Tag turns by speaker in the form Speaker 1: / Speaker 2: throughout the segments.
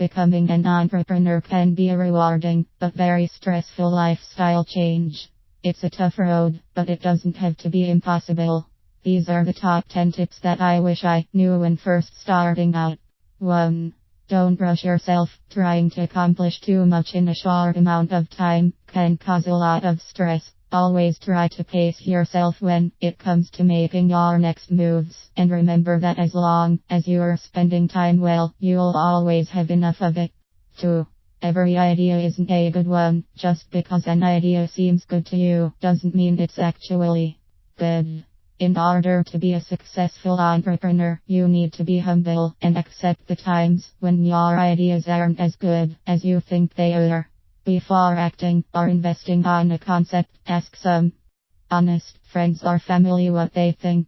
Speaker 1: Becoming an entrepreneur can be a rewarding but very stressful lifestyle change. It's a tough road, but it doesn't have to be impossible. These are the top 10 tips that I wish I knew when first starting out. 1. Don't rush yourself. Trying to accomplish too much in a short amount of time can cause a lot of stress. Always try to pace yourself when it comes to making your next moves. And remember that as long as you are spending time well, you'll always have enough of it. 2. Every idea isn't a good one. Just because an idea seems good to you doesn't mean it's actually good. In order to be a successful entrepreneur, you need to be humble and accept the times when your ideas aren't as good as you think they are. Before acting or investing on a concept, ask some honest friends or family what they think.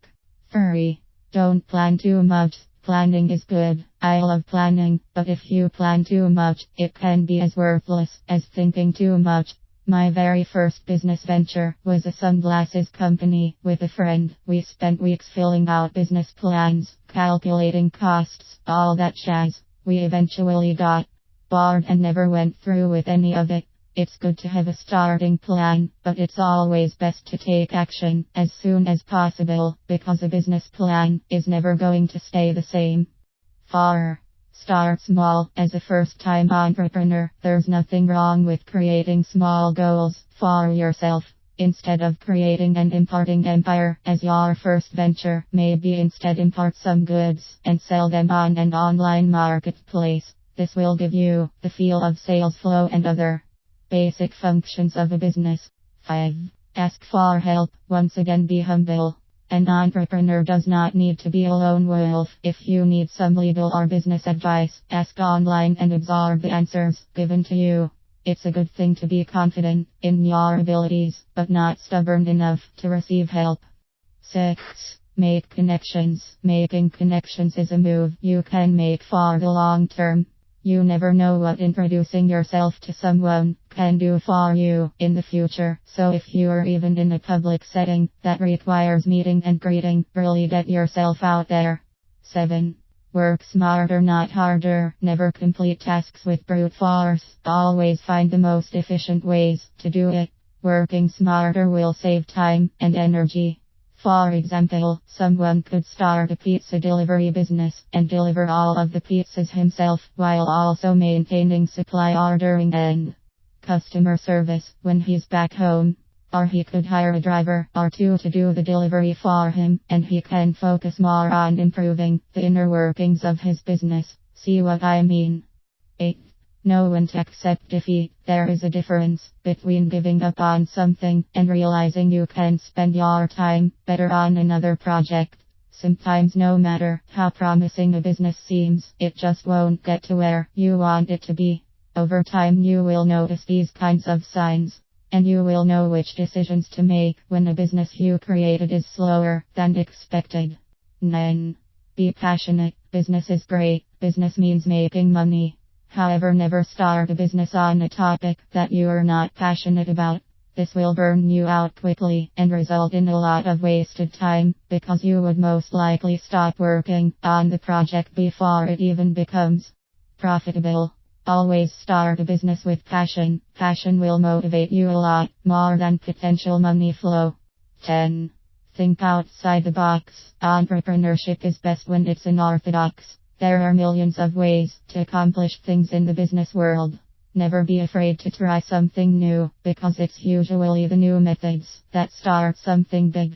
Speaker 1: 3. Don't plan too much. Planning is good. I love planning, but if you plan too much, it can be as worthless as thinking too much. My very first business venture was a sunglasses company with a friend. We spent weeks filling out business plans, calculating costs, all that jazz. We eventually got bored and never went through with any of it. It's good to have a starting plan, but it's always best to take action as soon as possible, because a business plan is never going to stay the same. 4. Start small. As a first-time entrepreneur, there's nothing wrong with creating small goals for yourself. Instead of creating an importing empire as your first venture, maybe instead import some goods and sell them on an online marketplace. This will give you the feel of sales flow and other basic functions of a business. 5. Ask for help. Once again, be humble. An entrepreneur does not need to be a lone wolf. If you need some legal or business advice, ask online and absorb the answers given to you. It's a good thing to be confident in your abilities, but not stubborn enough to receive help. 6. Make connections. Making connections is a move you can make for the long term. You never know what introducing yourself to someone can do for you in the future. So if you're even in a public setting that requires meeting and greeting, really get yourself out there. 7. Work smarter, not harder. Never complete tasks with brute force. Always find the most efficient ways to do it. Working smarter will save time and energy. For example, someone could start a pizza delivery business and deliver all of the pizzas himself while also maintaining supply ordering and customer service when he's back home. Or he could hire a driver or two to do the delivery for him, and he can focus more on improving the inner workings of his business. See what I mean? 8. Know when to accept defeat. There is a difference between giving up on something and realizing you can spend your time better on another project. Sometimes no matter how promising a business seems, it just won't get to where you want it to be. Over time you will notice these kinds of signs, and you will know which decisions to make when a business you created is slower than expected. 9. Be passionate. Business is great. Business means making money. However, never start a business on a topic that you are not passionate about. This will burn you out quickly and result in a lot of wasted time, because you would most likely stop working on the project before it even becomes profitable. Always start a business with passion. Passion will motivate you a lot more than potential money flow. 10. Think outside the box. Entrepreneurship is best when it's unorthodox. There are millions of ways to accomplish things in the business world. Never be afraid to try something new, because it's usually the new methods that start something big.